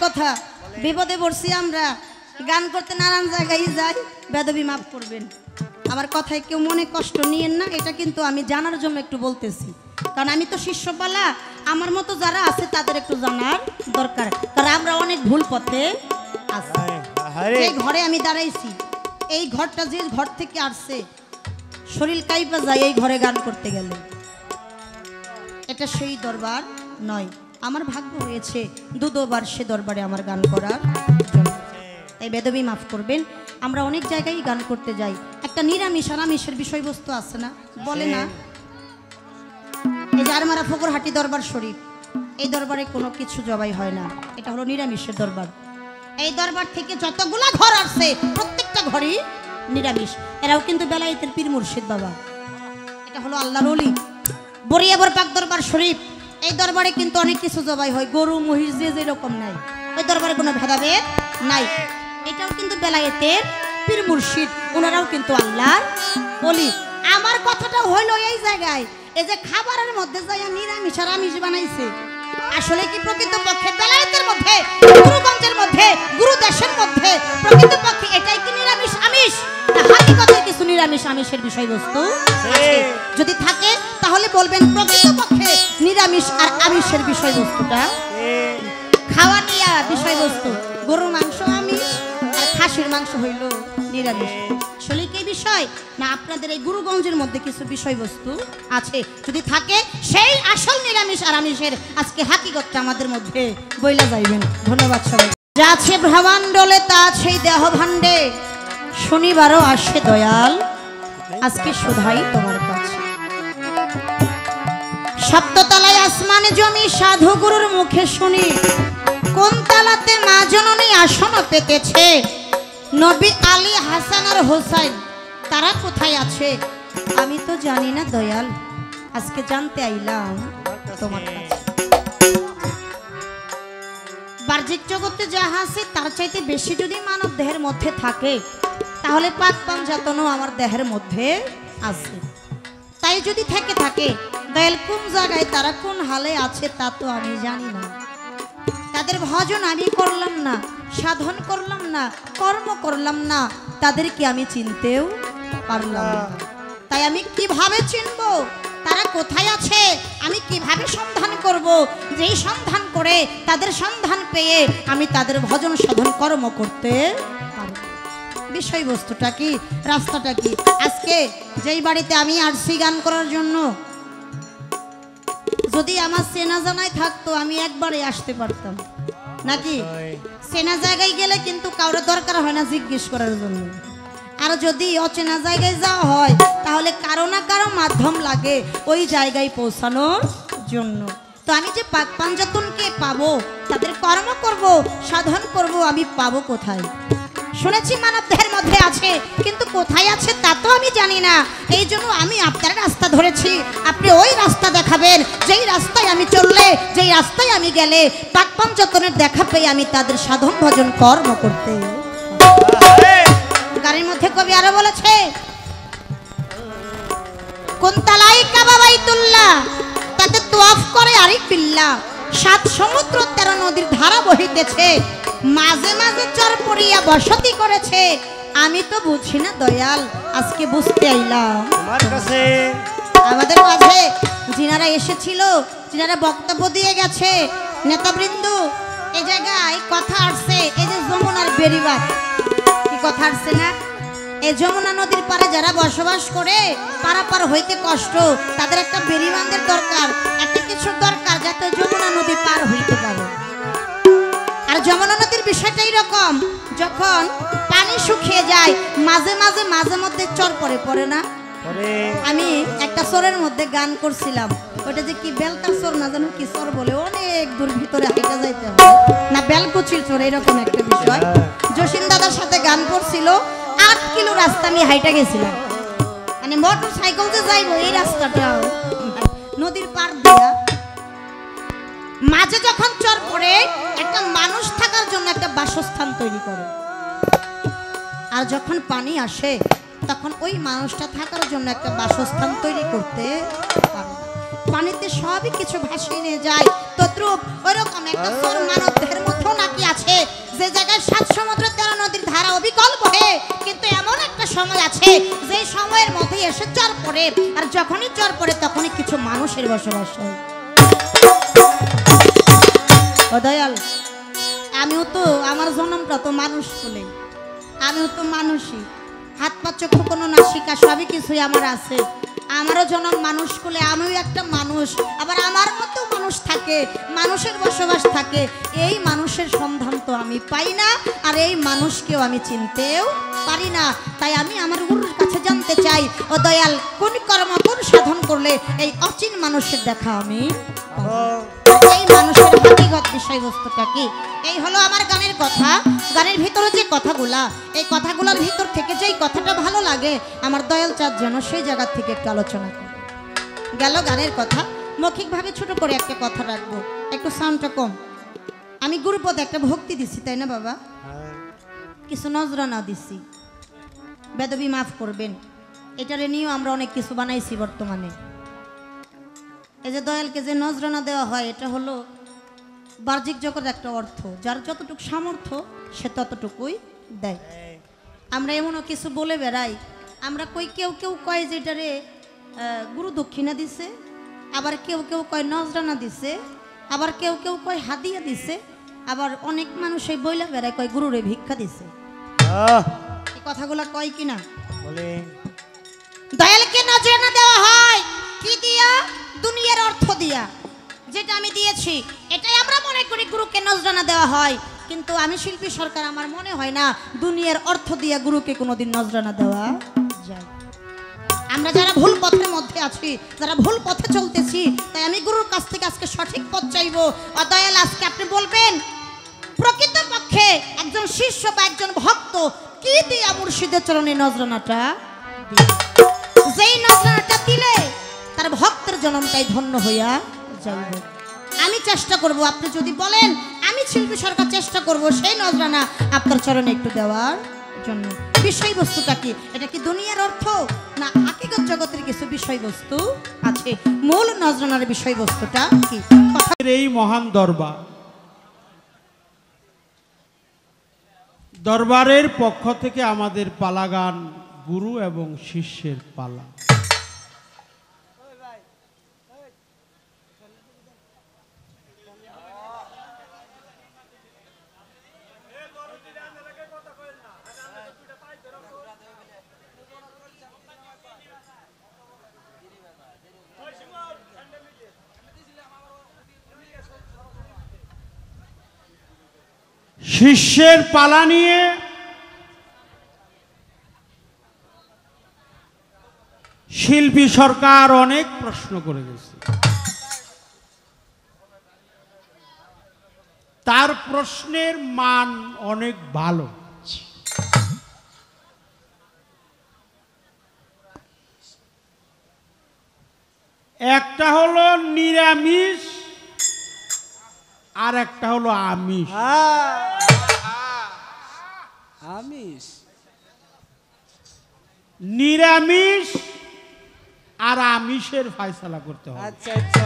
কথা বিপদে পড়ছি আমরা গান করতে নানান জায়গায় যাই বেদবি মাফ করবেন আমার কথায় কেউ মনে কষ্ট নিয়েন না এটা কিন্তু আমি জানার জন্য একটু বলতেছি কারণ আমি তো শিষ্যপালা আমার মতো যারা আছে তাদের একটু জানার দরকার কারণ আমরা অনেক ভুল পথে আছি এই ঘরে আমি দাঁড়াইছি এই ঘরটা যে ঘর থেকে আসছে শরীর কাইপা যায় এই ঘরে গান করতে গেলে এটা সেই দরবার নয় আমার ভাগ্য হয়েছে দুবার সে দরবারে আমার গান করার জন্য তাই বেদবি মাফ করবেন আমরা অনেক জায়গায় গান করতে যাই একটা নিরামিষ আরামিষের বিষয়বস্তু আছে না বলে না এই যে আরমারা ফকরহাটি দরবার শরীফ এই দরবারে কোনো কিছু জবাই হয় না এটা হলো নিরামিষের দরবার এই দরবার থেকে যতগুলা ঘর আসছে প্রত্যেকটা ঘরই নিরামিষ এরাও কিন্তু বেলায়েতের পীর মুর্শিদ বাবা এটা হলো আল্লাহর ওলি বরিয়াবর পাক দরবার শরীফ এই দরবারে কিন্তু অনেক কিছু জবাই হয় গরু মহিষ যে যেরকম নাই ওই দরবারে কোনো ভেদাভেদ নাই এটাও কিন্তু বেলায়েতের পীর মুর্শিদ ওনারাও কিন্তু আল্লাহর ওলি আমার কথাটা হইলো এই জায়গায় এই যে খাবারের মধ্যে যাই নিরামিষ আর আমিষ বানাইছে আসলে কি প্রকৃতপক্ষে বেলায়েতের মধ্যে গুরুগঞ্জের মধ্যে গুরু দেশের মধ্যে প্রকৃতপক্ষে এটাই কি নিরামিষ আমিষ না হাকিকতের কিছু নিরামিষ আমিষের বিষয়বস্তু যদি থাকে তাহলে বলবেন প্রকৃতপক্ষে নিরামিষ আর আমিষের বিষয়বস্তুটা খাওয়া নিয়ে বিষয়বস্তু গরুর মাংস আমিষ আর খাসির মাংস হইল নিরামিষ আসলে কি বিষয় না আপনাদের এই গুরুগঞ্জের মধ্যে কিছু বিষয়বস্তু আছে যদি থাকে সেই আসল নিরামিষ আর আমিষের আজকে হাকিকতটা আমাদের মধ্যে বইলা যাইবেন ধন্যবাদ সবাই যা আছে ব্রহ্মাণ্ডলে তা সেই দেহ ভাণ্ডে শনিবারও আসে দয়াল আজকে শুধাই তোমার কাছে সপ্ততলায় আসমানে জমি সাধু গুরুর মুখে শুনি কোন তালাতে মা জননী আসন পেতেছে নবী আলী হাসান আর হোসেন তারা কোথায় আছে আমি তো জানি না দয়াল আজকে জানতে আইলাম তোমার কাছে বাহ্যিক জগতে যাহা আছে তার চাইতে বেশি যদি মানব দেহের মধ্যে থাকে তাহলে পাক পাঞ্জাতনও আমার দেহের মধ্যে আছে তাই যদি থেকে থাকে দয়াল কোন জায়গায় তারা কোন হালে আছে তা তো আমি জানি না তাদের ভজন আমি করলাম না সাধন করলাম না কর্ম করলাম না তাদেরকে আমি চিনতেও পারলাম না তাই আমি কিভাবে চিনব তারা কোথায় আছে আমি কিভাবে সন্ধান করব যেই সন্ধান করে তাদের সন্ধান পেয়ে আমি তাদের ভজন সাধন কর্ম করতে পারব বিষয়বস্তুটা কি রাস্তাটা কি আজকে যেই বাড়িতে আমি আসছি গান করার জন্য যদি আমার চেনা জানাই থাকতো আমি একবারে আসতে পারতাম নাকি চেনা জায়গায় গেলে কিন্তু কারোর দরকার হয় না জিজ্ঞেস করার জন্য আর যদি অচেনা জায়গায় যাওয়া হয় তাহলে কারো না কারো মাধ্যম লাগে ওই জায়গায় পৌঁছানোর জন্য তো আমি যে পাক পাঞ্জাতনকে পাবো তাদের কর্ম করব সাধন করব আমি পাবো কোথায় শুনেছি মানব দেহের মধ্যে আছে কিন্তু কোথায় আছে তা তো আমি জানি না এই জন্য আমি আপনার রাস্তা ধরেছি আপনি ওই রাস্তা দেখাবেন যেই রাস্তায় আমি চললে যেই রাস্তায় আমি গেলে পাক পাঞ্জাতনের দেখা পেয়ে আমি তাদের সাধন ভজন কর্ম করতে গানের মধ্যে কবি আরো বলেছে কোন তালাই কাবা বাইতুল্লাহ তাতে তোয়াফ করে আরেক বিল্লাহ 7 সমুদ্র 13 নদীর ধারা বহিতেছে মাঝে মাঝে চর পড়িয়া বসতি করেছে আমি তো বুঝি না দয়াল আজকে বুঝতে আইলাম তোমার কাছে আমাদের মাঝে যিনারা এসেছিল যিনারা বক্তব্য দিয়ে গেছে নেতাবৃন্দ এই জায়গায় কথা আসছে এই যে যমুনার বেরিবাদ কি কথা আসছে না এই যমুনা নদীর পারে যারা বসবাস করে পারাপার হইতে কষ্ট তাদের একটা বেরিবাঁধের দরকার একটা কিছু দরকার যাতে যমুনা নদী পার হইতে পারে আর যমুনা নদীর বিষয়টা এরকম যখন পানি শুকিয়ে যায় মাঝে মাঝে মাঝে মধ্যে চর পড়ে না আমি একটা চরের মধ্যে গান করছিলাম ওটা যে কি বেলকার চর না জানো কি চর বলে অনেক দূর ভিতরে হাইটা যাইতে হবে না বেলকুচির চর এরকম একটা বিষয় জসিম দাদার সাথে গান করছিল 8 কিলো রাস্তা আমি হাইটা গেছিলাম মানে মোটর সাইকেল যে যাইবো এই রাস্তাটা নদীর পার দিয়া মাঝে যখন চর পড়ে একটা মানুষ থাকার জন্য একটা বাসস্থান তৈরি করে আর যখন পানি আসে তখন ওই মানুষটা থাকার জন্য একটা বাসস্থান তৈরি করতে পারে পানিতে সবই কিছু ভাসিয়ে নিয়ে যায় তদ্রূপ ওইরকম একটা চর মানব দেহের মধ্যেও নাকি সাত সমুদ্র 13 নদীর ধারা অবিকল বহে, কিন্তু এমন একটা সময় আছে যে সময়ের মধ্যে এসে চর পড়ে, আর যখনই চর পড়ে তখনই কিছু মানুষের বসবাস হয়। ও দয়াল, আমিও তো আমার জন্মটা তো মানুষ বলে, আমিও তো মানুষই, হাত পা চক্ষু কোনো নাসিকা সবই কিছুই আমার আছে। আমারও জন্ম মানুষ কুলে, আমিও একটা মানুষ, আবার আমার মতো মানুষ থাকে, মানুষের বসবাস থাকে। এই মানুষের সন্ধান তো আমি পাই না, আর এই মানুষকেও আমি চিনতেও পারি না। তাই আমি আমার গুরুর কাছে জানতে চাই, ও দয়াল, কোন কর্ম কোন সাধন করলে এই অচিন মানুষের দেখা আমি এই মানুষের ব্যক্তিগত বিষয়বস্তুটা কি? এই হলো আমার গানের কথা। গানের ভিতরে যে কথাগুলা, এই কথাগুলোর ভিতর থেকে যেই কথাটা ভালো লাগে আমার দয়াল চাঁদ যেন সেই জায়গা থেকে একটু আলোচনা করে। গেল গানের কথা, মৌখিকভাবে ছোট করে একটা কথা রাখবো, একটু সাউন্ডটা কম। আমি গুরুপদে একটা ভক্তি দিছি, তাই না বাবা? কিছু নজরানা দিছি, বেদবি মাফ করবেন। এটারে নিয়েও আমরা অনেক কিছু বানাইছি বর্তমানে। এই যে দয়ালকে যে নজরানা দেওয়া হয়, এটা হলো বাহ্যিক জগতের একটা অর্থ, যার যতটুকু সামর্থ্য সে ততটুকুই দেয়। আমরা এমনও কিছু বলে বেড়াই, আমরা কেউ কেউ কয় যে এটারে গুরু দক্ষিণা দিছে, আবার কেউ কেউ কয় নজরানা দিছে, আবার কেউ কেউ কয় হাদিয়া দিছে, আবার অনেক মানুষ এই বইলা বেড়ায় কয় গুরুরে ভিক্ষা দিছে। এই কথাগুলা কয় কিনা বলে? দয়ালকে নজরানা দেওয়া হয় কি দিয়া? দুনিয়ার অর্থ দিয়া। যেটা আমি দিয়েছি এটাই আমরা মনে করি গুরুকে নজরানা দেওয়া হয়, কিন্তু আমি শিল্পী সরকার, আমার মনে হয় না দুনিয়ার অর্থ দিয়া গুরুকে কোনোদিন নজরানা দেওয়া যায়। আমরা যারা ভুল পথের মধ্যে আছি, যারা ভুল পথে চলতেছি, তাই আমি গুরুর কাছ থেকে আজকে সঠিক পথ চাইবো। দয়াল, আজকে আপনি বলবেন প্রকৃতপক্ষে একজন শিষ্য বা একজন ভক্ত কি দিয়া মুর্শিদের চরণে নজরানাটা দিবে? যেই নজরানাটা দিলে তার ভক্তের জন্মটাই ধন্য হইয়া যাইব। আমি চেষ্টা করব, আপনি যদি বলেন আমি শিল্পী সরকার চেষ্টা করব সেই নজরানা আপনার চরণে একটু দেওয়ার জন্য। বিষয়বস্তুটা কি? এটা কি দুনিয়ার অর্থ না হাকিকত জগতের কিছু বিষয়বস্তু আছে? মূল নজরানার বিষয়বস্তুটা কি? এই মহান দরবারের পক্ষ থেকে আমাদের পালাগান গুরু এবং শিষ্যের পালা। শিষ্যের পালা নিয়ে শিল্পী সরকার অনেক প্রশ্ন করে গেছে। তার প্রশ্নের মান অনেক ভালো। একটা হলো নিরামিষ আর একটা হলো আমিষ। আমিষ, নিরামিষ আর আমিষের ফয়সালা করতে হবে। আচ্ছা আচ্ছা,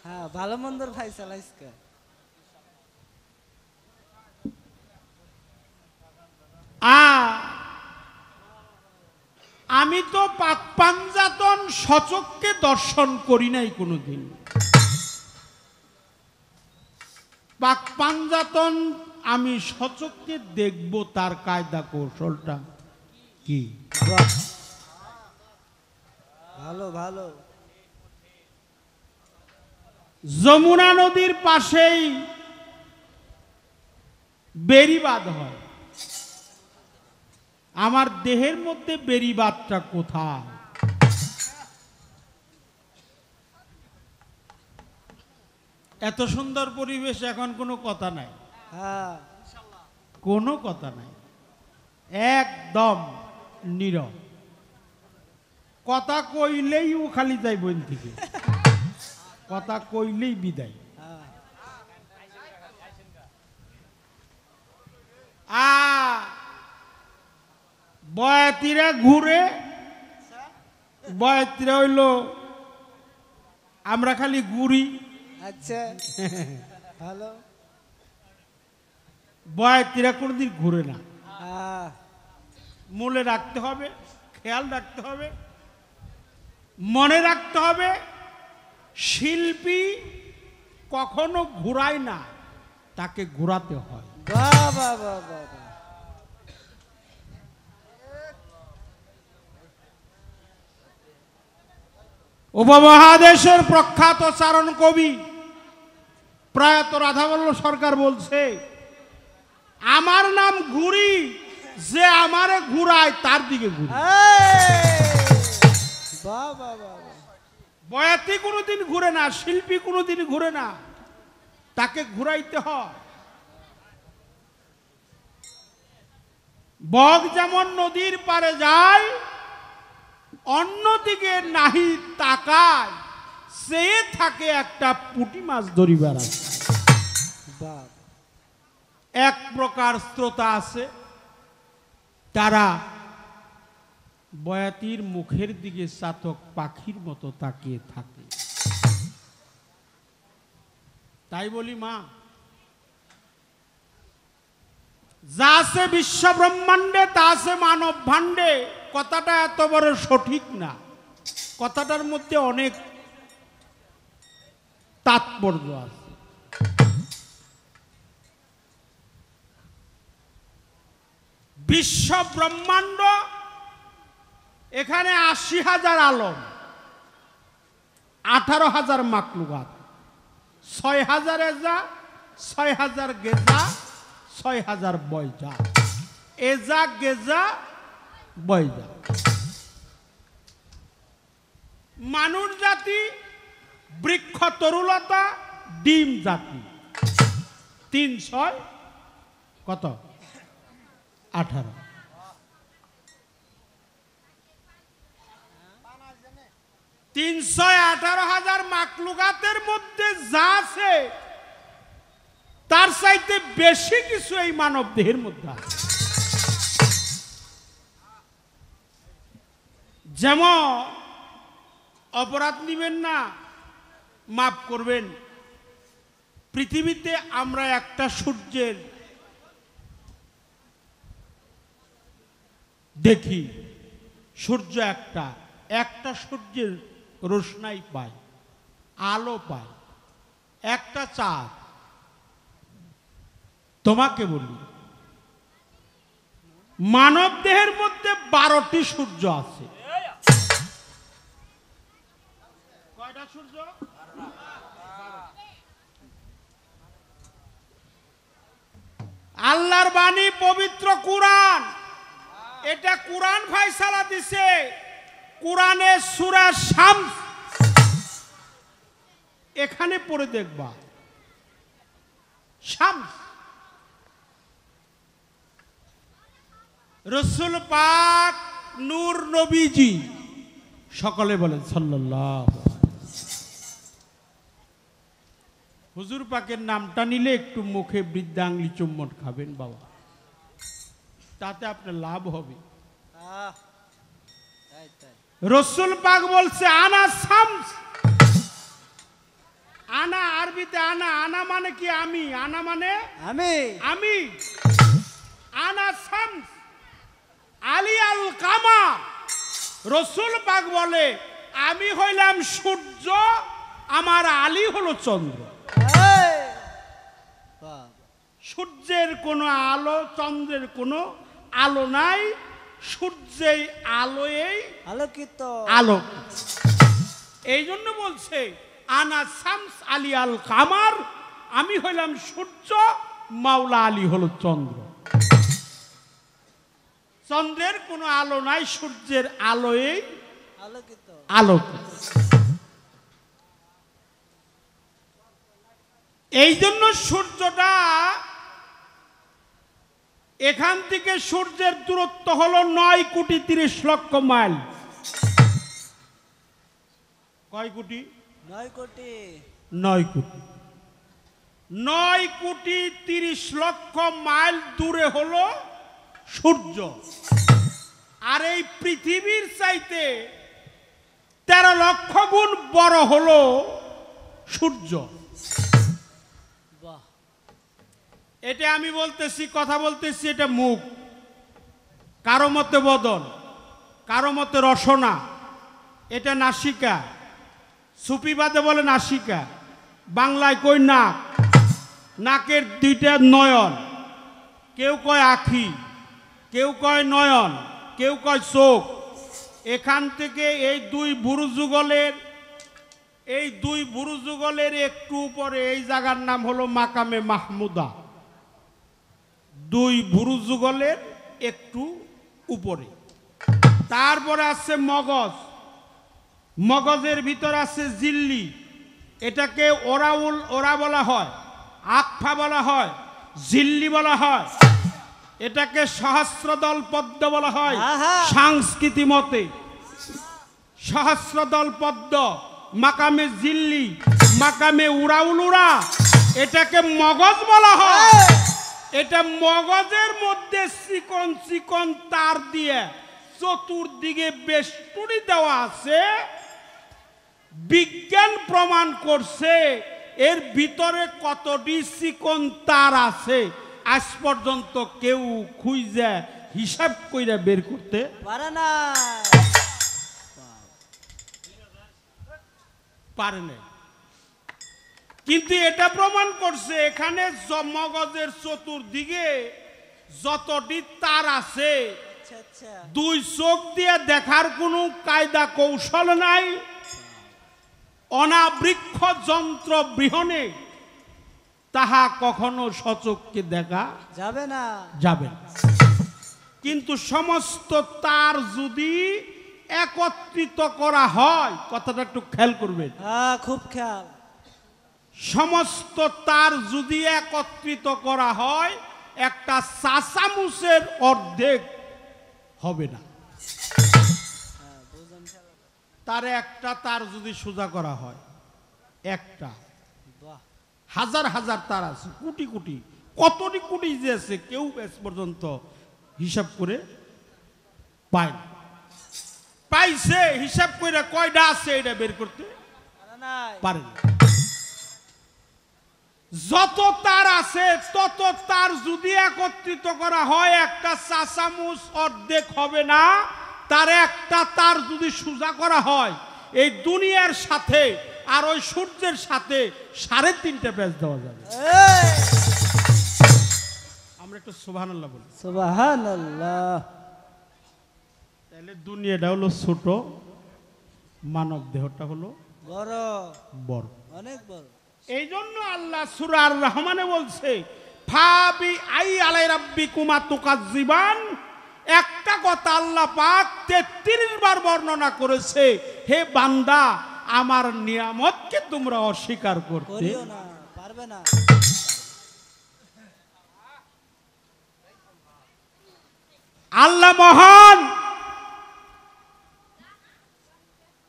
হ্যাঁ, ভালো মন্দর ফয়সালা ইসকা। আমি তো পাক পাঞ্জাতন সচক্ষে দর্শন করি নাই কোনোদিন। পাক পাঞ্জাতন আমি সচক্ষে দেখব, তার কায়দা কৌশলটা কি। ভালো ভালো। যমুনা নদীর পাশেই বেড়িবাঁধ হয়। আমার দেহের মধ্যে বেড়িবাঁধটা কোথায়? এত সুন্দর পরিবেশ, এখন কোনো কথা নাই, কোনো কথা নাই, একদম নীরব। কথা কইলেই ও খালি যাই বইন থেকে, কথা কইলেই বিদায়। বয়াতিরা ঘুরে, বয়াতিরা হইল আমরা খালি ঘুরি। আচ্ছা, ভালো। বয়াতিরা কোনোদিন ঘুরে না। হ্যাঁ মূলে রাখতে হবে, খেয়াল রাখতে হবে, মনে রাখতে হবে, শিল্পী কখনো ঘুরায় না, তাকে ঘুরাতে হয়। বাহ বাহ বাহ বাহ বাহ। উপমহাদেশের প্রখ্যাত চারণ কবি প্রয়াত রাধাবল্লভ সরকার বলছে, আমার নাম ঘুরি, যে আমারে ঘুরায় তার দিকে ঘুরি। বাহ বাহ বাহ বাহ। বয়াতি কোনোদিন ঘুরে না, শিল্পী কোনোদিন ঘুরে না, তাকে ঘুরাইতে হয়। বগ যেমন নদীর পারে যায়, অন্যদিকে নাহি তাকায়, সে থাকে একটা পুঁটি মাছ ধরিবার আছে। বাহ এক প্রকার শ্রোতা আছে, তারা বয়াতির মুখের দিকে চাতক পাখির মতো তাকিয়ে থাকে। তাই বলি মা, যা আছে বিশ্ব ব্রহ্মাণ্ডে তা আছে মানব ভাণ্ডে, কথাটা এত বড় সঠিক না, কথাটার মধ্যে অনেক তাৎপর্য আছে। বিশ্ব ব্রহ্মাণ্ড, এখানে ৮০,০০০ আলম, ১৮,০০০ মাকলুকাত, ৬,০০০ এজা, ৬,০০০ গেজা, ৬,০০০ বয়জা, এজা গেজা বয়জা। মানুষ জাতি, বৃক্ষ তরুলতা, ডিম জাতি, ৩০০ কত ১৮। তিনশো ১৮,০০০ মাকলুকাতের মধ্যে যা আছে তার চাইতে বেশি কিছু এই মানব দেহের মধ্যে আছে। যেমন অপরাধ নিবেন না, মাফ করবেন, পৃথিবীতে আমরা একটা সূর্যের দেখি, সূর্য একটা একটা সূর্যের রোশনাই পায়, আলো পায়, একটা চাঁদ। তোমাকে বলি, মানব দেহের মধ্যে ১২টি সূর্য আছে। কয়টা সূর্য? আল্লাহর বাণী পবিত্র কুরআন, এটা কুরআন ফয়সালা দিছে। কুরআনের সূরা শামস, এখানে পড়ে দেখবা, শামস। রাসূল পাক নূর নবীজি, সকলে বলেন সাল্লাল্লাহু আলাইহি। হুজুর পাকের নামটা নিলে একটু মুখে বৃদ্ধাঙ্গুলি চুম্বন খাবেন বাবা, তাতে আপনার লাভ হবে। রাসূল পাক বলছে আনা শামস, আনা আরবিতে আনা, আনা মানে কি আমি, আনা মানে আমি, আমি, আনা শামস আলী আল কামার। রাসূল পাক বলে আমি হইলাম সূর্য, আমার আলী হলো চন্দ্র। সূর্যের কোনো আলো, চন্দ্রের কোনো আলো নাই, সূর্যের আলোয় আলোকিত, আলোক। এই জন্য বলছে আনা শামস আলী আল কামার, আমি হইলাম সূর্য, মাওলা আলী হলো চন্দ্র। চন্দ্রের কোনো আলো নাই, সূর্যের আলোয় আলোকিত, আলোকিত। এই জন্য সূর্যটা, এখান থেকে সূর্যের দূরত্ব হলো 9,30,00,000 মাইল। কয় কোটি? 9 কোটি। 9 কোটি। 9,30,00,000 মাইল দূরে হলো সূর্য। আর এই পৃথিবীর চাইতে 13 লক্ষ গুণ বড় হলো সূর্য। বাহ। এটা আমি বলতেছি, কথা বলতেছি, এটা মুখ, কারো মতে বদন, কারো মতে রসনা, এটা নাসিকা, সুফিবাদে বলে নাসিকা, বাংলায় কই নাক, নাকের দুইটা নয়ন, কেউ কয় আখি, কেউ কয় নয়ন, কেউ কয় চোখ। এখান থেকে এই দুই বুরুজুগলের একটু উপরে এই জায়গার নাম হলো মাকামে মাহমুদা। দুই বুরুজুগলের একটু উপরে। তারপরে আছে মগজ, মগজের ভিতর আছে জিল্লি, এটাকে ওরা বলা হয়, আকফা বলা হয়, জিল্লি বলা হয়, এটাকে সহস্রদল পদ্ম বলা হয় সংস্কৃতি মতে। সহস্রদল পদ্ম, মাকামে জিল্লি, মাকামে উড়াউলুরা, এটাকে মগজ বলা হয়। এটা মগজের মধ্যে চিকন চিকন তার দিয়ে চতুর্দিকে বেষ্টনী দেওয়া আছে। বিজ্ঞান প্রমাণ করছে এর ভিতরে কতটি চিকন তার আছে আজ পর্যন্ত কেউ খুঁজে হিসাব কইরা বের করতে পারে না। পারে না। কিন্তু এটা প্রমাণ করছে এখানে মগজের চতুর্দিকে যতটি তার আছে, আচ্ছা আচ্ছা, দুই চোখ দিয়ে দেখার কোনো কায়দা কৌশল নাই। অনাবৃক্ষ যন্ত্র বৃহনে তাহা কখনো সচক্ষে দেখা যাবে না, যাবে না। কিন্তু সমস্ত তার যদি একত্রিত করা হয়, কথাটা একটু খেয়াল করবেন, হ্যাঁ খুব খেয়াল। সমস্ত তার যদি একত্রিত করা হয় একটা চাচামুচের অর্ধেক হবে না। তার একটা তার যদি সোজা করা হয়, একটা, বাহ, হাজার হাজার তার আছে, কোটি কোটি, কতটি কোটি যে আছে কেউ আজ পর্যন্ত হিসাব করে পায় না। পাইছে হিসাব করে কয়টা আছে এটা বের করতে পারে নাই। পারে না। যত তার আছে তত তার যদি একত্রিত করা হয় একটা চাচামুচ অর্ধেক হবে না। তার একটা তার যদি সোজা করা হয় এই দুনিয়ার সাথে আর ওই সূর্যের সাথে 3.5 পেজ দেওয়া যাবে। আমরা একটু সুবহানাল্লাহ বলি। সুবহানাল্লাহ। তাহলে দুনিয়াটা হলো ছোট, মানব দেহটা হলো বড়, বড়, অনেক বড়। এই জন্য আল্লাহ সূরা আর রহমানে বলছে ফাবি আই আলাই রাব্বিকুমা তুকাজ্জিবান। একটা কথা আল্লাহ পাক 33 বার বর্ণনা করেছে, হে বান্দা আমার নিয়ামতকে তোমরা অস্বীকার করতে করিও না, পারবে না। আল্লাহ মহান,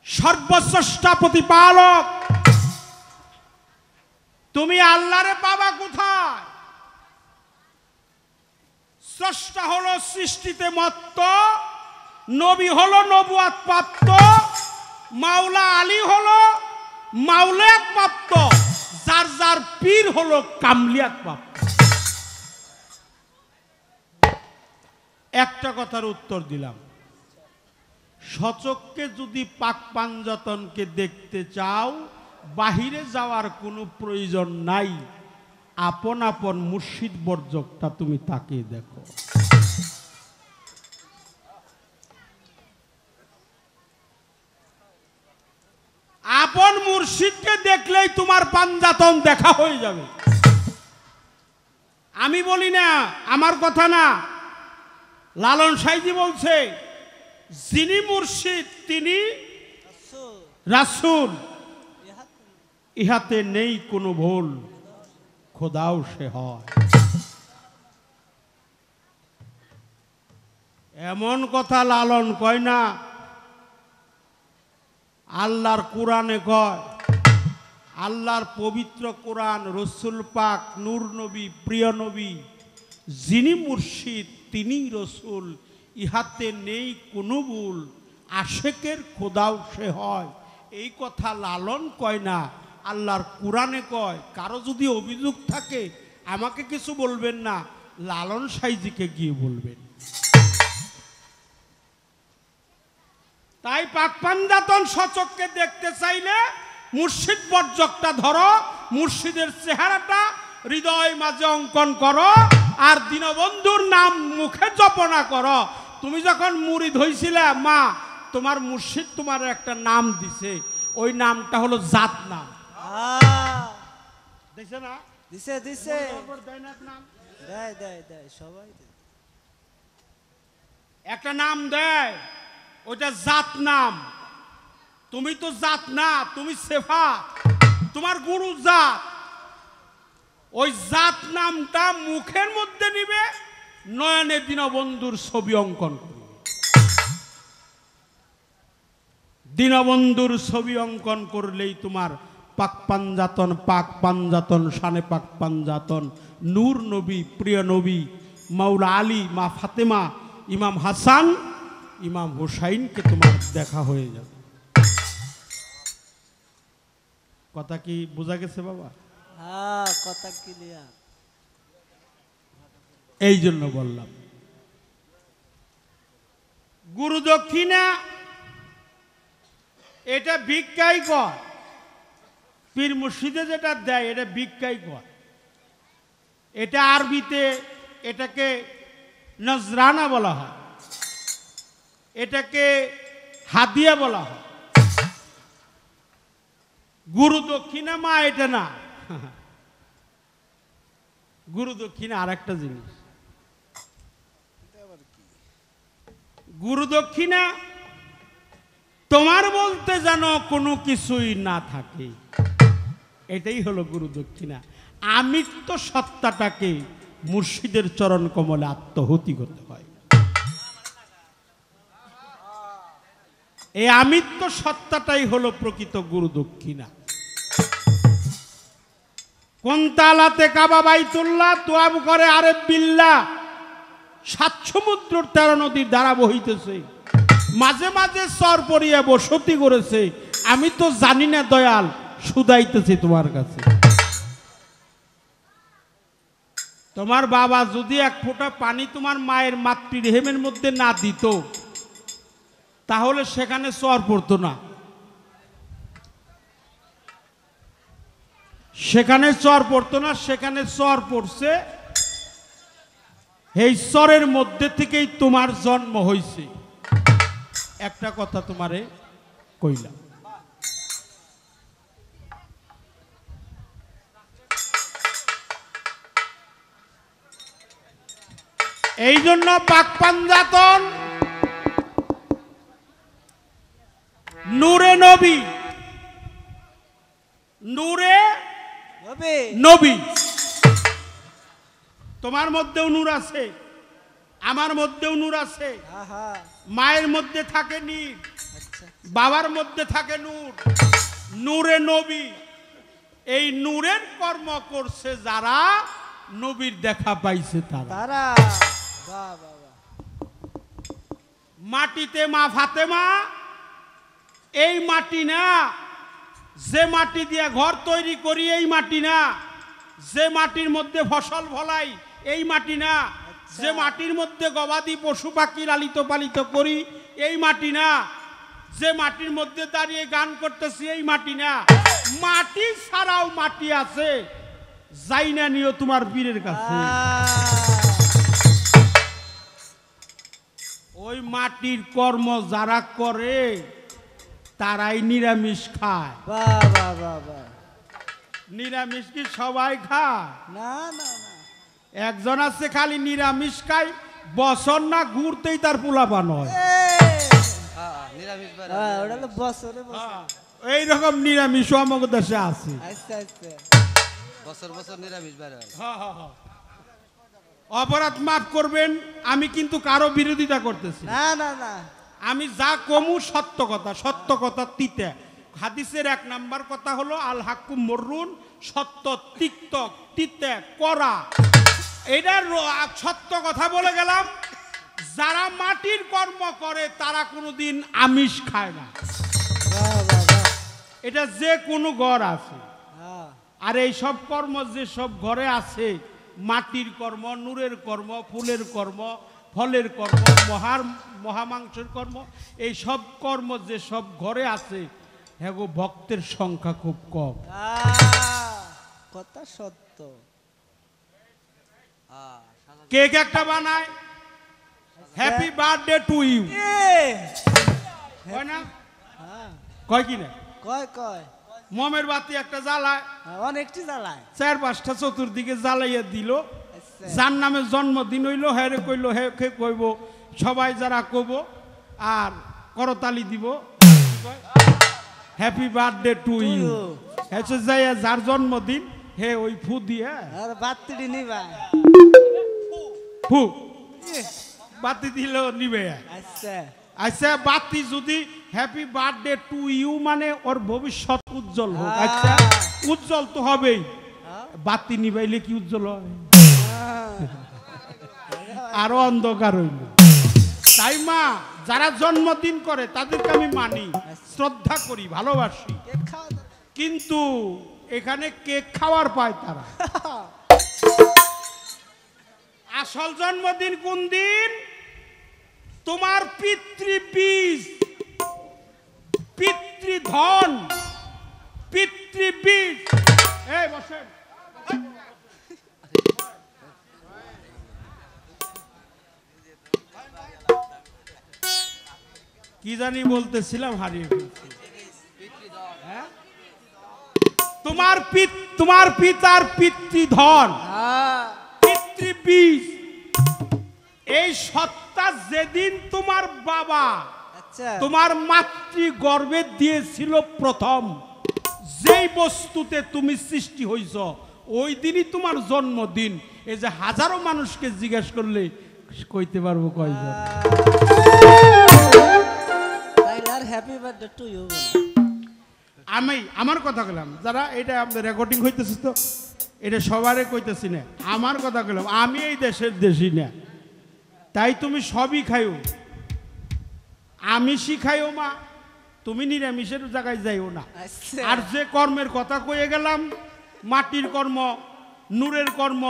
সর্বস্রষ্টা প্রতিপালক। তুমি আল্লাহরে পাবা কোথায়? স্রষ্টা হলো সৃষ্টিতে মত্ত, নবী হলো নবুয়াত প্রাপ্ত, মাওলা আলী হলো মাওলায়াত প্রাপ্ত, যার যার পীর হলো কামলিয়াত প্রাপ্ত। একটা কথার উত্তর দিলাম, সচক্ষে যদি পাক পাঞ্জাতনকে দেখতে চাও বাহিরে যাওয়ার কোনো প্রয়োজন নাই, আপন আপন মুর্শিদ বর্জকটা তুমি তাকে দেখো। আপন মুর্শিদকে দেখলেই তোমার পাঞ্জাতন দেখা হয়ে যাবে। আমি বলি না, আমার কথা না, লালন সাইজি বলছে যিনি মুর্শিদ তিনি রাসূল, ইহাতে নেই কোনো ভুল, খোদাও সে হয়। এমন কথা লালন কয় না, আল্লাহর কোরআনে কয়। আল্লাহর পবিত্র কোরআন, রসুল পাক, নূর নবী, প্রিয় নবী, যিনি মুর্শিদ তিনি রসুল, ইহাতে নেই কোনো ভুল, আশেকের খোদাও সে হয়। এই কথা লালন কয় না, আল্লাহর কোরআনে কয়। কারো যদি অভিযোগ থাকে আমাকে কিছু বলবেন না, লালন সাইজিকে গিয়ে বলবেন। তাই পাকপাঞ্জাতন সচককে দেখতে চাইলে মুর্শিদ বর্জকটা ধরো, মুর্শিদের চেহারাটা হৃদয় মাঝে অঙ্কন করো, আর দীনবন্ধুর নাম মুখে জপনা করো। তুমি যখন মুরিদ হইছিলে মা, তোমার মুর্শিদ তোমার একটা নাম দিছে, ওই নামটা হলো জাত নাম। দেখছে না? দিছে দিছে দেয় না নাম? দেয় দেয় দেয় সবাই দেয়। একটা নাম দেয়, ওইটা জাত নাম। তুমি তো জাত না, তুমি সেফা, তোমার গুরু জাত। ওই জাত নামটা মুখের মধ্যে নিবে, নয়নে দীনবন্ধুর ছবি অঙ্কন করবে। দীনবন্ধুর ছবি অঙ্কন করলেই তোমার পাক পাঞ্জাতন শানে পাক পাঞ্জাতন নূর নবী, প্রিয় নবী মাওলা আলী, মা ফাতেমা, ইমাম হাসান, ইমাম হুসাইনকে তোমার দেখা হয়ে যাবে। কথা কি বোঝা গেছে বাবা? হ্যাঁ, কথা ক্লিয়ার। এই জন্য বললাম গুরু দক্ষিণা এটা ভিক্ষাই কর। পীর মুর্শিদে যেটা দেয় এটা ভিক্ষাই কর। এটা আরবিতে এটাকে নজরানা বলা হয়, এটাকে হাদিয়া বলা হয়। গুরু দক্ষিণা মা এটা না। গুরু দক্ষিণা আর একটা জিনিস। গুরু দক্ষিণা তোমার বলতে যেন কোনো কিছুই না থাকে, এটাই হলো গুরু দক্ষিণা। আমিত্ব সত্তাটাকে মুর্শিদের চরণ কমলে আত্মহুতি করতে হয়। এই আমিত্ব সত্তাটাই হলো প্রকৃত গুরু দক্ষিণা। কোন তালাতে কাবা বাইতুল্লাহ তোয়াব করে আরেফ বিল্লাহ, 7 সমুদ্র 13 নদীর ধারা বহিতেছে, মাঝে মাঝে চর পড়িয়া বসতি করেছে। আমি তো জানি না দয়াল, শুধাইতেছি তোমার কাছে। তোমার বাবা যদি এক ফোঁটা পানি তোমার মায়ের মাতৃরেহেমের মধ্যে না দিত, তাহলে সেখানে চর পড়তো না। সেখানে চর পড়তো না, সেখানে চর পড়ছে। এই চরের মধ্যে থেকেই তোমার জন্ম হয়েছে। একটা কথা তোমারে কইলাম, এই জন্য পাক পাঞ্জাতন নূরে নবী, নূরে নবী। তোমার মধ্যেও নূর আছে, আমার মধ্যেও নূর আছে। মায়ের মধ্যে থাকে নীর, বাবার মধ্যে থাকে নূর, নূরে নবী। এই নূরের কর্ম করছে যারা, নবীর দেখা পাইছে তারা। মাটিতে মা ফাতেমা, এই মাটি না যে মাটি দিয়ে ঘর তৈরি করি, এই মাটি না যে মাটির মধ্যে ফসল ফলাই, এই মাটি না যে মাটির মধ্যে গবাদি পশু পাখি লালিত পালিত করি, এই মাটি না যে মাটির মধ্যে দাঁড়িয়ে গান করতেছি, এই মাটি না। মাটি ছাড়াও মাটি আছে, যাই না নিও তোমার পীরের কাছে। ওই মাটির কর্ম যারা করে তারাই নিরামিষ খায়। নিরামিষ কি সবাই খায়? না না না, একজন আছে খালি নিরামিষ খায়, বছর না ঘুরতেই তার পোলাপান হয়। এইরকম নিরামিষও আমাদের দেশে আছে। বছর বছর নিরামিষ বের হয়। অপরাধ মাফ করবেন, আমি কিন্তু কারো বিরোধিতা করতেছি না না না। আমি যা কমু সত্য কথা, সত্য কথা তিতে। হাদিসের 1 নাম্বার কথা হলো আল হাক্কু মররুন, সত্য তিক্ত, তিতে করা। এটার সত্য কথা বলে গেলাম। যারা মাটির কর্ম করে তারা কোনোদিন আমিষ খায় না। এটা যে কোনো ঘর আছে। আর এই সব কর্ম যে সব ঘরে আছে মাটির কর্ম, নূরের কর্ম, ফুলের কর্ম, ফলের কর্ম, মহামাংসের কর্ম, এই সব কর্ম যে সব ঘরে আছে হ্যাঁ গো ভক্তের সংখ্যা খুব কম। কথা সত্য। কেক একটা বানায় হ্যাপি বার্থডে টু ইউ, কয় না? কয় কি না? কয় কয় মমের বাতি একটা জ্বালায়, অনেকটি জ্বালায়, 4-5টা চতুর্দিকে জ্বালাইয়া দিল। আচ্ছা। যার নামে জন্মদিন হইল হ্যাঁ রে কইল, হ্যাঁ কে কইব, সবাই যারা কইব আর করতালি দিব হ্যাপি বার্থডে টু ইউ। হ্যাঁ যাইয়া যার জন্মদিন হে ওই ফু দিয়ে আর বাতিটি নিবা। ফু বাতি দিল নিবে। আচ্ছা আচ্ছা বাতি যদি হ্যাপি বার্থডে টু ইউ মানে ওর ভবিষ্যৎ উজ্জ্বল হোক। হ্যাঁ। আচ্ছা উজ্জ্বল তো হবেই, বাতি নিবাইলে কি উজ্জ্বল হয়? আরো অন্ধকার হইল। তাই মা যারা জন্মদিন করে তাদেরকে আমি মানি, শ্রদ্ধা করি, ভালোবাসি, কেক খাওয়া দাও। কিন্তু এখানে কেক খাওয়ার পায় তারা। আসল জন্মদিন কোন দিন? তোমার পিতৃবীজ, পিতৃধন, পিতৃবীজ। এই বসেন। কি জানি বলতেছিলাম, হারিয়ে ফেলছি। হ্যাঁ? তোমার পিতার পিতৃধন, পিতৃবীজ, এই সত্তা যেদিন তোমার বাবা আচ্ছা তোমার মাতৃ গর্ভে দিয়েছিল প্রথম, যেই বস্তুতে তুমি সৃষ্টি হইছ ওই দিনই তোমার জন্মদিন। এই যে হাজারো মানুষকে জিজ্ঞেস করলে কইতে পারবো কয়জন। তাইলে আর হ্যাপি বার্থডে টু ইউ। আমি আমার কথা বললাম, যারা এটা আমাদের রেকর্ডিং হইতেছে তো এটা সবারই কইতেছি না, আমার কথা বললাম। আমি এই দেশের দেশি না, তাই তুমি সবই খাইও, আমিষই খাইও মা, তুমি নিরামিষের জায়গায় যাইও না। আচ্ছা আর যে কর্মের কথা কয়ে গেলাম, মাটির কর্ম, নূরের কর্ম,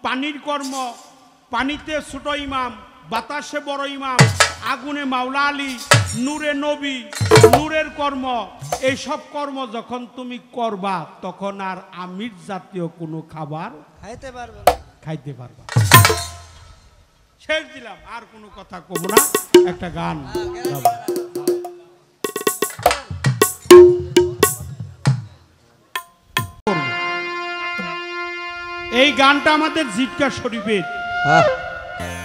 পানির কর্ম, পানিতে ছোট ইমাম, বাতাসে বড় ইমাম, আগুনে মাওলা আলী, নূরে নবী, নূরের কর্ম, এই সব কর্ম যখন তুমি করবা তখন আর আমিষ জাতীয় কোনো খাবার খাইতে পারবে না। খাইতে পারবা। শেষ দিলাম, আর কোনো কথা কব না, একটা গান গাবো। এই গানটা আমাদের জিটকা শরীফের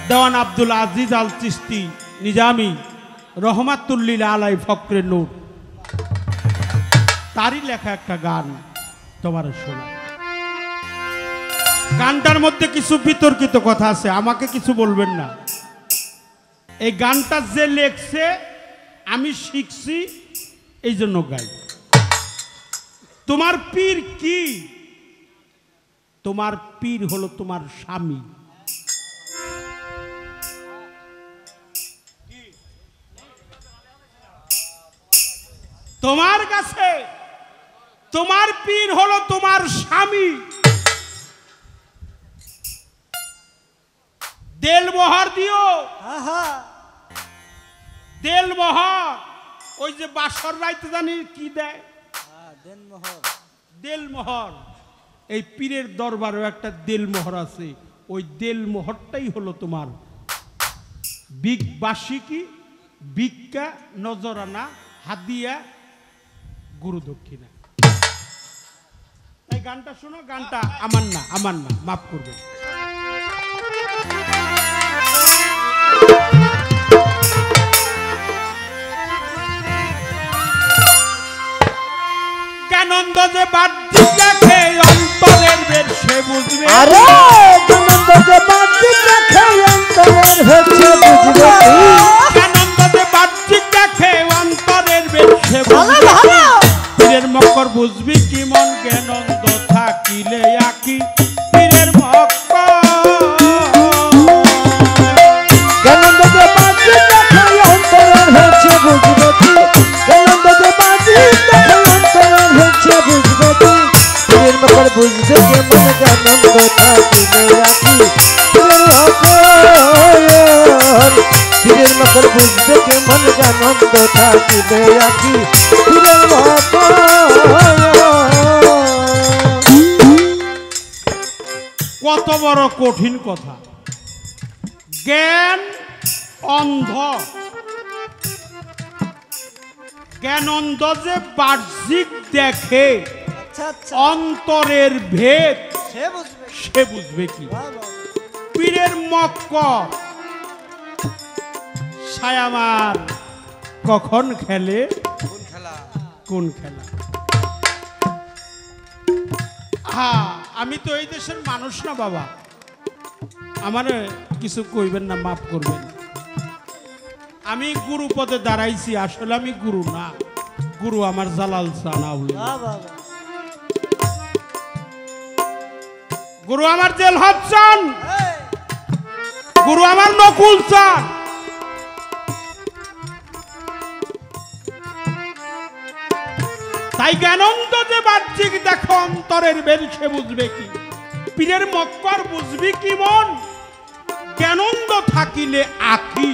দেওয়ান আব্দুল আজিজ আল চিস্তি নিজামি রহমাতুল্লিল আলাই ফকরে নূর, তারই লেখা একটা গান তোমার শোনা। গানটার মধ্যে কিছু বিতর্কিত কথা আছে, আমাকে কিছু বলবেন না। এই গানটা যে লেখছে আমি শিখছি এই জন্য গাই। তোমার পীর কি? তোমার পীর হলো তোমার স্বামী। তোমার কাছে তোমার পীর হলো তোমার স্বামী। দেল মোহর দিও, দেল মোহর। ওই যে বাসর রাইতে জানি কি দেয়, দেল মোহর। এই পীরের দরবারও একটা দেল মোহর আছে, ওই দেল মোহরটাই হলো তোমার বার্ষিকী, ভিক্ষা, নজরানা, হাদিয়া, গুরু দক্ষিণা। এই গানটা শোনো, গানটা আমার না, আমার না, মাফ করবে। আনন্দ যে বাহ্যিক দেখে অন্তরের বের সে বুঝবে। আরে আনন্দ যে বাহ্যিক দেখে অন্তরের হচ্ছে বুঝবে। আনন্দ যে বাহ্যিক দেখে অন্তরের বের সে বুঝবে। পীরের মক্কর বুঝবি কি মন জ্ঞানন্দ থাকিলে আকি পীরের মক্কর। আনন্দ যে বাহ্যিক দেখে অন্তরের হচ্ছে বুঝবে। আনন্দ যে বাহ্যিক দেখে অন্তরের হচ্ছে বুঝবে। পীরের মক্কর বুঝবে যে মন জ্ঞানন্দ থাকিলে মকর পীরের মকর বুঝবে কেমন আনন্দ থাকিবে আখি পীরের মকর কত বড় কঠিন কথা। জ্ঞান অন্ধ, জ্ঞান অন্ধ যে বাহ্যিক দেখে, আচ্ছা আচ্ছা অন্তরের ভেদ সে বুঝবে সে বুঝবে কি? বাহ, বাহ। পীরের মক্কর ছায়ামার কখন খেলে, কোন খেলা? কোন খেলা? আমি তো এই দেশের মানুষ না বাবা, আমার কিছু কইবেন না, মাফ করবেন। আমি গুরু পদে দাঁড়াইছি, আসলে আমি গুরু না, গুরু আমার জালাল সানাউল, বাহ, বাহ, বাহ। গুরু আমার জেলহদ চান, এই, গুরু আমার নকুল চান। তাই জ্ঞানন্দ যে বাহ্যিক দেখো অন্তরের বেল সে বুঝবে কি? পীরের মক্কর বুঝবি কি মন? জ্ঞানন্দ থাকিলে আখি,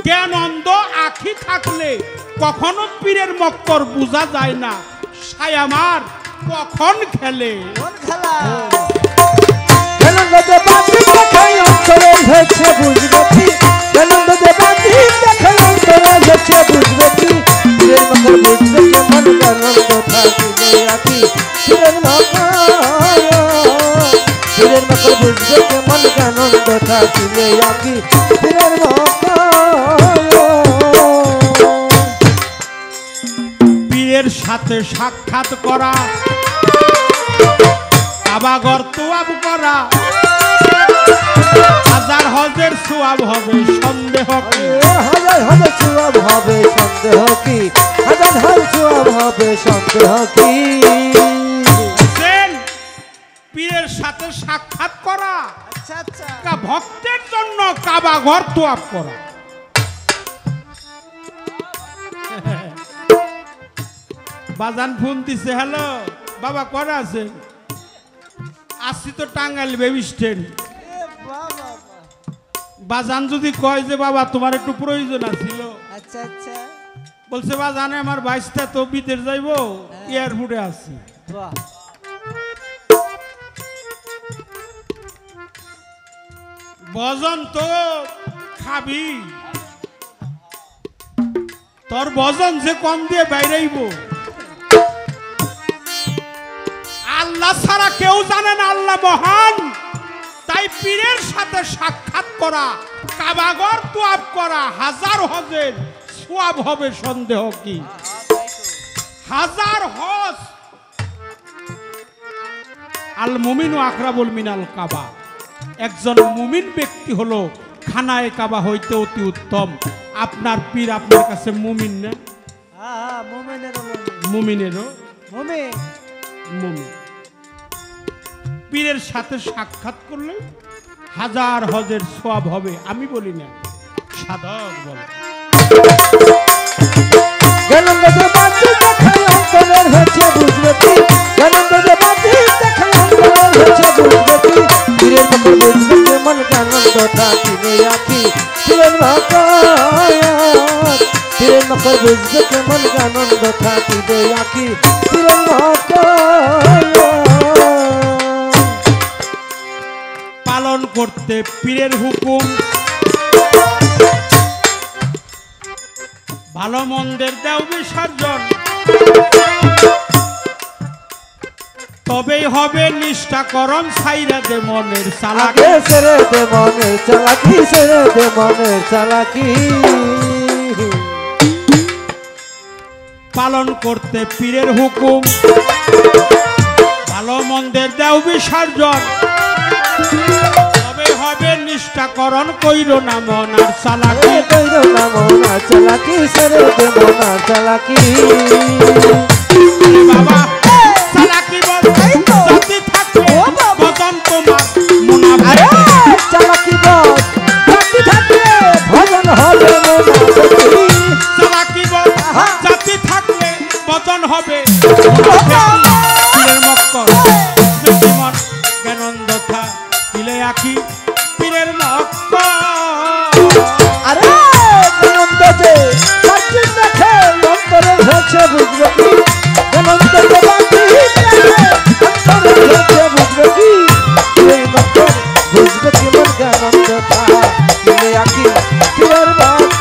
জ্ঞানন্দ আখি থাকলে কখনো পীরের মক্কর বোঝা যায় না। ছায়ামার কখন খেলে, কোন খেলা? আনন্দ যে বাজি দেখাই অন্তরে হয়েছে বুঝবে কি আনন্দ যে বাজি দেখাই অন্তরে হয়েছে বুঝবে কি পীরের মকর বুঝবে কেমন আনন্দ থাকিবে আখি পীরের মকর বুঝবে কেমন আনন্দ থাকিবে আখি পীরের পীরের সাথে সাক্ষাৎ করা, কাবাঘর তোয়াব করা, হাজার হজের সোয়াব হবে সন্দেহ কি? হাজার হাজার সোয়াব হবে সন্দেহ কি হাজার হাজার সোয়াব হবে সন্দেহ কি বুঝছেন? পীরের সাথে সাক্ষাৎ করা, আচ্ছা আচ্ছা ভক্তের জন্য কাবাঘর তোয়াব করা। বাজান ফোন দিছে, হ্যালো বাবা করা আছেন? আসছি তো টাঙ্গাইল বেবি স্ট্যান্ড। এ, বাহ, বাহ, বাহ। বাজান যদি কয় যে বাবা তোমার একটু প্রয়োজন আছিল, আচ্ছা আচ্ছা বলছে বাজানে আমার বাইশটা তো বিদেশ যাইবো, এয়ারপোর্টে আছি। বাহ বজন তো খাবি, তোর বজন যে কম দিয়ে বাইরেইব। আল্লাহ ছাড়া কেউ জানে না আল্লাহ মহান। তাই পীরের সাথে সাক্ষাৎ করা, কাবাঘর তোয়াব করা, হাজার হজের সোয়াব হবে সন্দেহ কি? হাজার হজ। আল মুমিনু আকরাবুল মিনাল কাবা, একজন মুমিন ব্যক্তি হলো খানায় কাবা হইতে অতি উত্তম। আপনার পীর আপনার কাছে মুমিন না? হ্যাঁ হ্যাঁ মোমেনেরও মোমেন মুমিনেরও মোমেন মুমিন। পীরের সাথে সাক্ষাৎ করলে হাজার হজের সোয়াব হবে। আমি বলি না, সাধক বলে। জ্ঞানন্দ যে বাজি দেখাই অন্তরের হয়েছে বুঝবে কি জ্ঞানন্দ যে বাজি দেখাই অন্তরের হয়েছে বুঝবে কি পীরের মকর বুঝবে কেমন আনন্দ থাকিবে আখি পীরের মকর বুঝবে কেমন আনন্দ থাকিবে আখি পীরের মকর পালন করতে পীরের হুকুম, ভালো মন্দের দেও বিসর্জন, তবেই হবে নিষ্ঠাকরণ ছাইরা দে মনের চালাকি। আগে ছেড়ে দে মনের চালাকি ছেড়ে দে মনের চালাকি পালন করতে পীরের হুকুম, ভালো মন্দের দেও বিসর্জন, তবে হবে নিষ্ঠাকরণ কইর না মন আর চালাকি। কইরো না মনার চালাকি ছেড়ে দে মনার চালাকি বাবা চালাকি বলতে থাকবে বদন তোমার মুনাফা। চালাকি বল চালাকি থাকলে ভজন হবে মোনাফেকি চালাকি বল জাতি থাকলে বদন হবে পীরের মক্কর জীবন জ্ঞানন্দ থা দিলে আখি পীরের মক্কর আরে অনন্ত যে বাতি দেখে অন্তরে হয়েছে বুঝবে কি অনন্ত যে বাতি দেখে অন্তরে হয়েছে বুঝবে কি এই মকর বুঝবে কি মন গানন্দ থা কিলে আকি পীরের মকর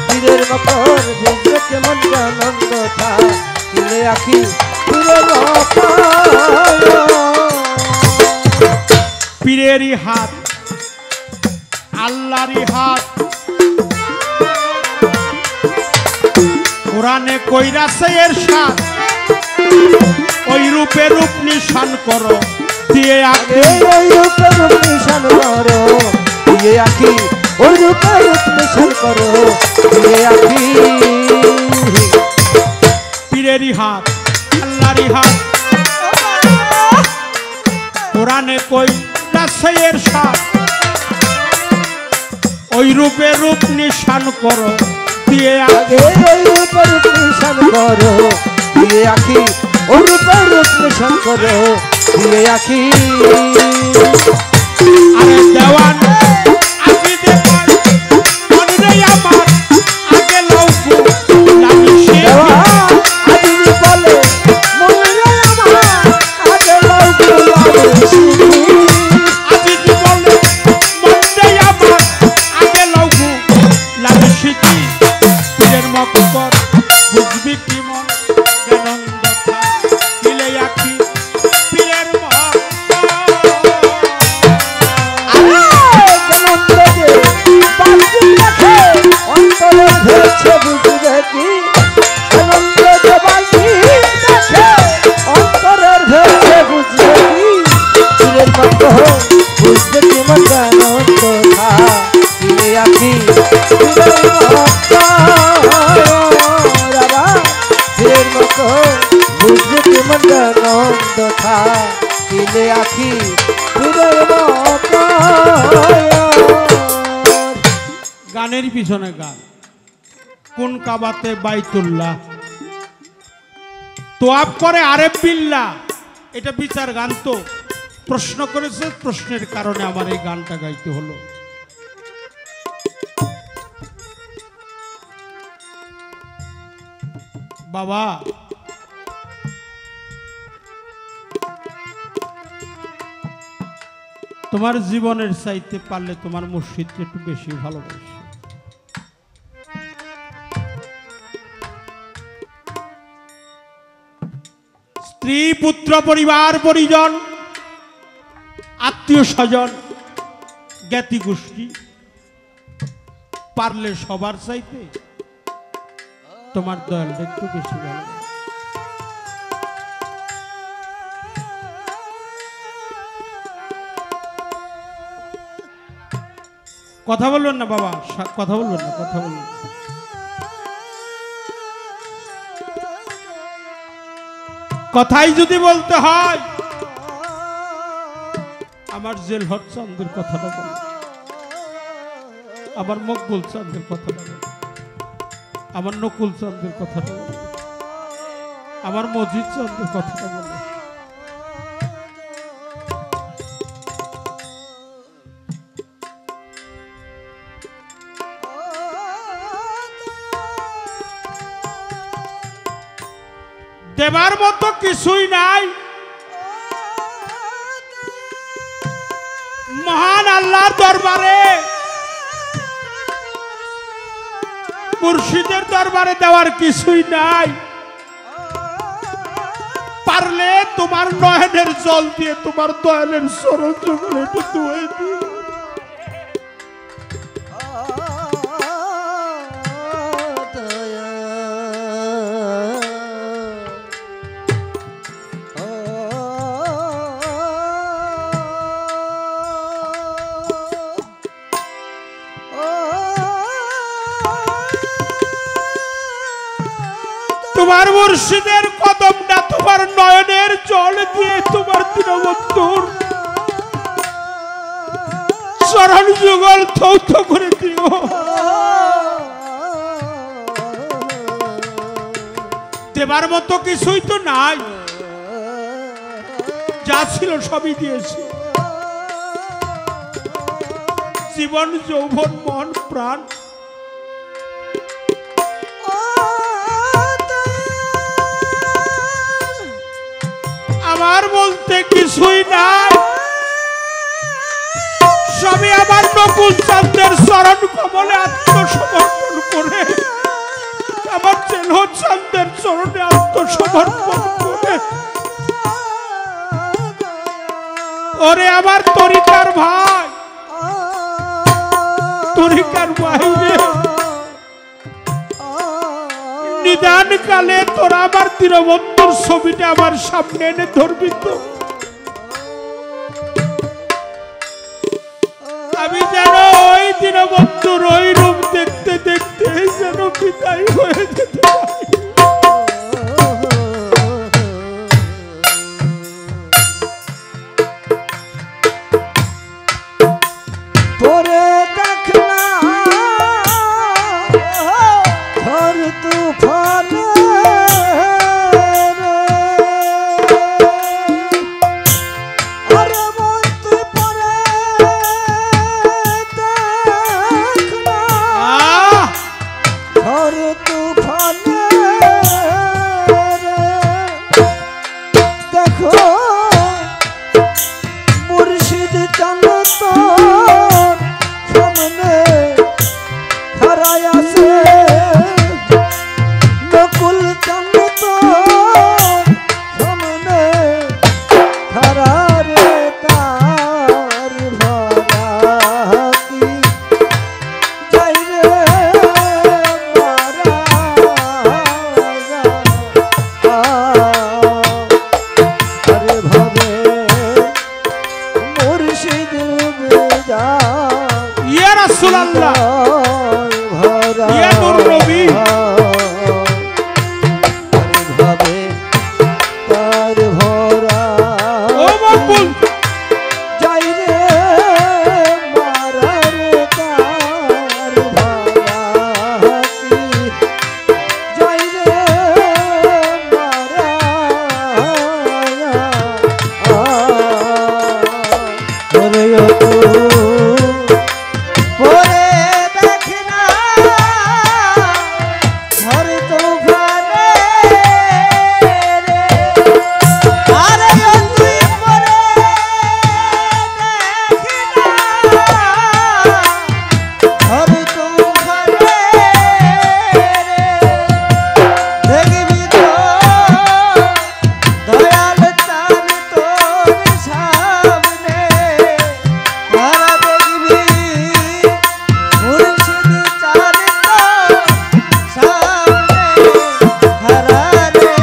পীরের মকর বুঝবে কি মন গানন্দ থা কিলে আকি পীরের মকর পীরেরই হাত আল্লাহরই হাত কোরআনে কইরাছে এর সাথ ওই রূপে রূপ নিশান করো দিয়ে আগে ওই রূপে রূপ নিশান করো দিয়ে আকি ওই রূপে রূপ নিশান করো দিয়ে আকি পীরেরই হাত আল্লাহরই হাত কোরআনে কইরাছে এর সাথ ওই রূপে রূপ নিশান করো দিয়ে আগে ওই রূপে রূপ নিশান করো দিয়ে আকি ওই রূপে রূপ নিশান করো দিয়ে আকি আরে দেওয়ান আমি দেওয়ান মনে আমার আগে লৌকু লাগি সে আজি বলে মনে আমার আগে লাগু লাগু আজি বলে মনে আমার আগে লৌকু লাগি সিটি পীরের মকর বুঝবি কি মন জ্ঞানন্দ থা দিলে আখি পীরের মকর অন্তরে হয়েছে বুঝবে কি আনন্দ যে বাজি দেখে অন্তরের হয়েছে বুঝবে কি পীরের মতো বুঝবে কি মন আনন্দ থা কিলে আখি পীরের মতো বাবা পীরের মতো বুঝবে কি মন আনন্দ থা কিলে আখি পীরের মতো গানের পিছনে গান কোন কাবাতে বাইতুল্লাহ তোয়াব করে আরেফ বিল্লাহ এটা বিচার গান তো প্রশ্ন করেছে প্রশ্নের কারণে আমার এই গানটা গাইতে হলো বাবা তোমার জীবনের চাইতে পারলে তোমার মসজিদকে একটু বেশি ভালোবাসি স্ত্রী পুত্র পরিবার পরিজন আত্মীয় স্বজন জ্ঞাতি গোষ্ঠী পারলে সবার চাইতে তোমার দয়ালটা একটু বেশি ভালো কথা বলবেন না বাবা কথা বলবেন না কথা বলবেন কথাই যদি বলতে হয় আমার জেলহর চাঁদের কথাটা বল আমার মকবুল চাঁদের কথাটা বল আমার নকুল চাঁদের কথাটা বল আমার মজিদ চাঁদের কথাটা বল দেবার মতো কিছুই নাই মহান আল্লাহর দরবারে মুর্শিদের দরবারে দেওয়ার কিছুই নাই পারলে তোমার নয়নের জল দিয়ে তোমার দয়ালের চরণ যুগল একটু ধুয়ে দিও তোমার মুর্শিদের কদমটা তোমার নয়নের জল দিয়ে তোমার দীনবন্ধুর চরণ যুগল থৌথ করে দিও দেবার মতো কিছুই তো নাই যা ছিল সবই দিয়েছি জীবন যৌবন মন প্রাণ আমার বলতে কিছুই নাই, সবই আমার নকুল চাঁদের চরণ কমলে আত্মসমর্পণ করে, আমার চেনো চাঁদের চরণে আত্মসমর্পণ করে। ওরে আমার তরিকার ভাই, তরিকার বাইরে নিদান কালে তোরা আমার দীনবন্ধুর ছবিটা আমার সামনে এনে ধরবি তো? আমি যেন ওই দীনবন্ধুর ওই রূপ দেখতে দেখতে যেন বিদায় হয়ে যেতে পারি। পরে দেখনা ঝড় তুফানে আরে মন তুই পরে দেখনা ঝড় তুফানে দেখো মুর্শিদ চাঁদ তোর সামনে খাড়ায় আছে, নকুল চাঁদ তোর সামনে খাড়া রে, তার ভরা কি যাই রে মারা আরে ভাবে মুর্শিদ বেজা ইয়া রাসূলুল্লাহ, ভরা ইয়া নূর নবী। আরে ভাবে তার ভরা ও মকবুল যাই রে মারা রে, তার ভরা কি যাই রে মারা ওরে পরে দেখনা ঝড় তুফানে রে, আরে তুই পরে দেখনা ঝড় তুফানে রে, দেখবি তো দয়াল চাঁদ তোর সামনে তারা দেখবি মুর্শিদ চাঁদ তোর সামনে খাড়া রে,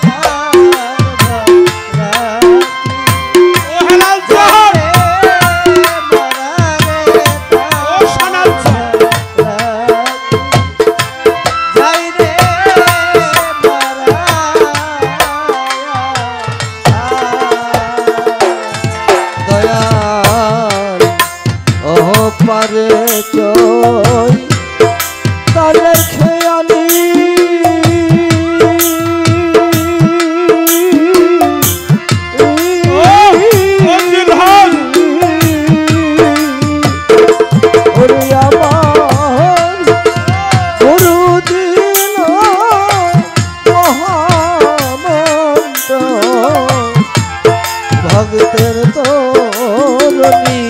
তার ও হেলাল সাহেব, মারা রে, ও সোনাল সাহেব, যাই রে মারা দয়াল ও পারে চই তালে খেয়ালি ও জিলহন, ওরে আমার গুরু দিল মহামন্ত্র ভক্তের তরণী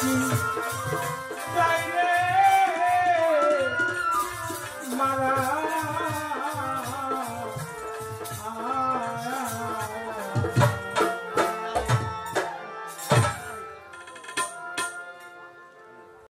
Thank you.